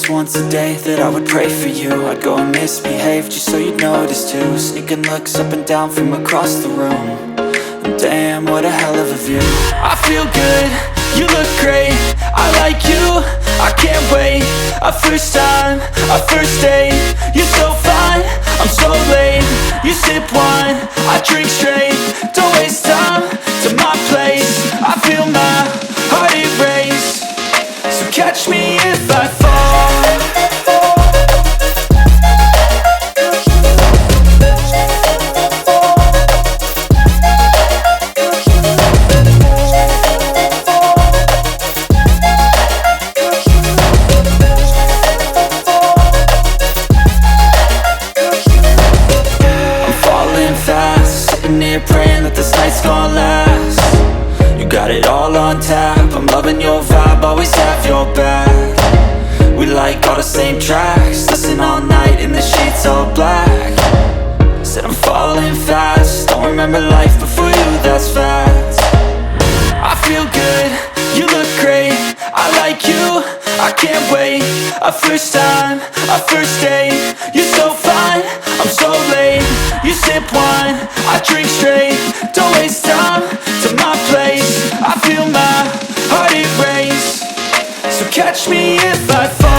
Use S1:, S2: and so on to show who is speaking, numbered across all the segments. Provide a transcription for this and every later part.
S1: least once a day that I would pray for you. I'd go and misbehave just so you'd notice too. Sneaking looks up and down from across the room. And damn, what a hell of a view. I feel good, you look great, I like you, I can't wait. A first time, a first date, you're so fine, I'm so late. You sip wine, I drink straight, don't waste time to my place. I feel my heart erase, so catch me if I fall. Praying that this night's gonna last. You got it all on tap, I'm loving your vibe, always have your back. We like all the same tracks, listen all night in the sheets all black. Said I'm falling fast, don't remember life before you, that's fact. I feel good, you look great, I like you, I can't wait. A first time, a first date, you're so fine, I'm so late. You sip wine, I drink straight, don't waste time to my place. I feel my heart erase, so catch me if I fall.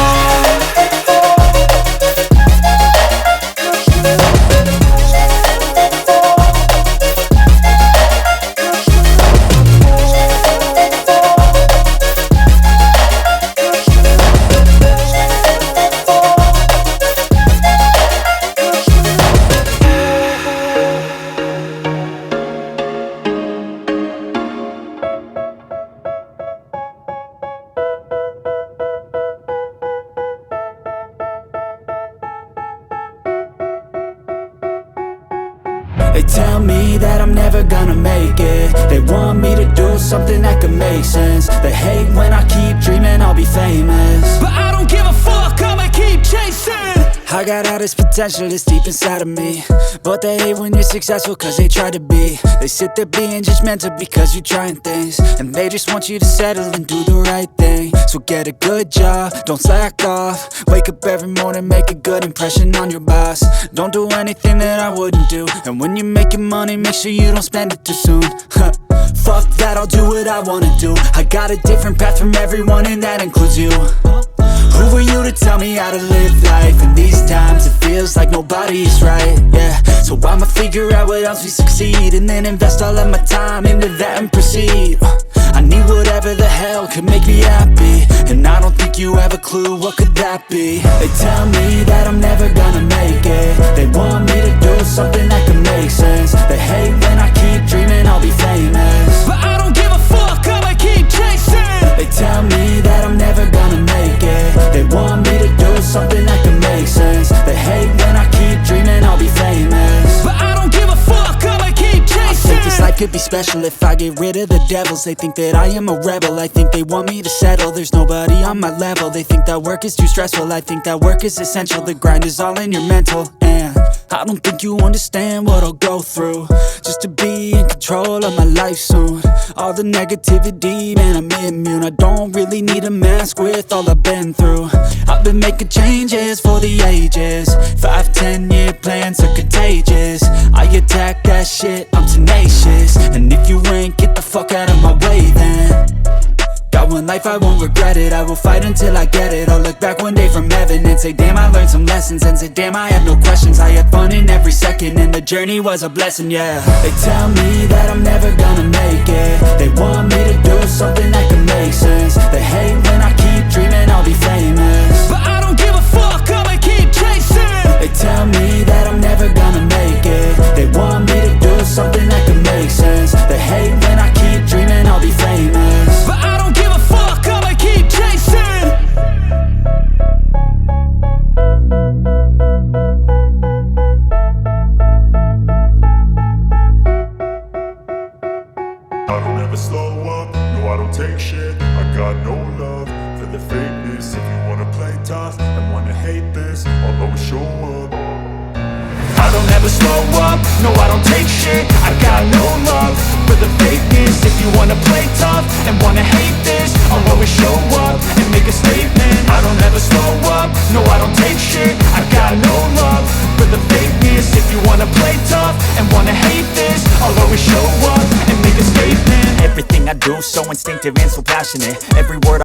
S1: They tell me that I'm never gonna make it. They want me to do something that could make sense. They hate when I keep dreaming I'll be famous, but I don't give a fuck, I'ma keep chasing. I got all this potential that's deep inside of me, but they hate when you're successful cause they try to be. They sit there being judgmental because you're trying things, and they just want you to settle and do the right thing. So get a good job, don't slack off. Wake up every morning, make a good impression on your boss. Don't do anything that I wouldn't do, and when you're making money, make sure you don't spend it too soon. Fuck that, I'll do what I wanna do. I got a different path from everyone and that includes you. Who are you to tell me how to live life? In these times it feels like nobody's right, yeah. So I'ma figure out what else we succeed, and then invest all of my time into that and proceed. I need whatever the hell could make me happy, and I don't think you have a clue what could that be. They tell me that I'm never gonna make it. They want me to do something that could make sense. They hate when I keep dreaming I'll be famous, but I don't give a fuck, I'ma keep chasing. They tell me that I'm never gonna make it. They want me to do something that could make sense. They hate when I keep dreaming I'll be famous, but I don't give a fuck, I'ma keep chasing. I think this life could be special if I get rid of the devils. They think that I am a rebel, I think they want me to settle. There's nobody on my level. They think that work is too stressful, I think that work is essential. The grind is all in your mental, and I don't think you understand what I'll go through just to be in control of my life soon. All the negativity, man, I'm immune. I don't really need a mask with all I've been through. I've been making changes for the ages. 5-10 year plans are contagious. I attack that shit, I'm tenacious. And if you ain't, get the fuck out of my way then. Got one life, I won't regret it. I will fight until I get it. I'll look back one day from heaven and say, damn, I learned some lessons. And say, damn, I had no questions. I had fun in every second, and the journey was a blessing, yeah. They tell me that I'm never gonna make it. They want me to do something that can make sense. They hate when I keep dreaming I'll be famous, but I don't give a fuck, I'ma keep chasing. They tell me that I'm never gonna make it. They want me to do something that can make sense. They hate when I keep dreaming I'll be famous, but I don't give a fuck, I'ma keep chasing.
S2: I don't ever slow up, no I don't take shit. I got no love for the fakeness. If you wanna play tough and wanna hate this, I'll always show up.
S1: I don't ever slow up, no I don't take shit. I got no love for the fakeness. If you wanna play tough and wanna hate this, I'll always show up and make a statement. I don't ever slow up, I'll always show up and make a statement. Everything I do so instinctive and so passionate. Every word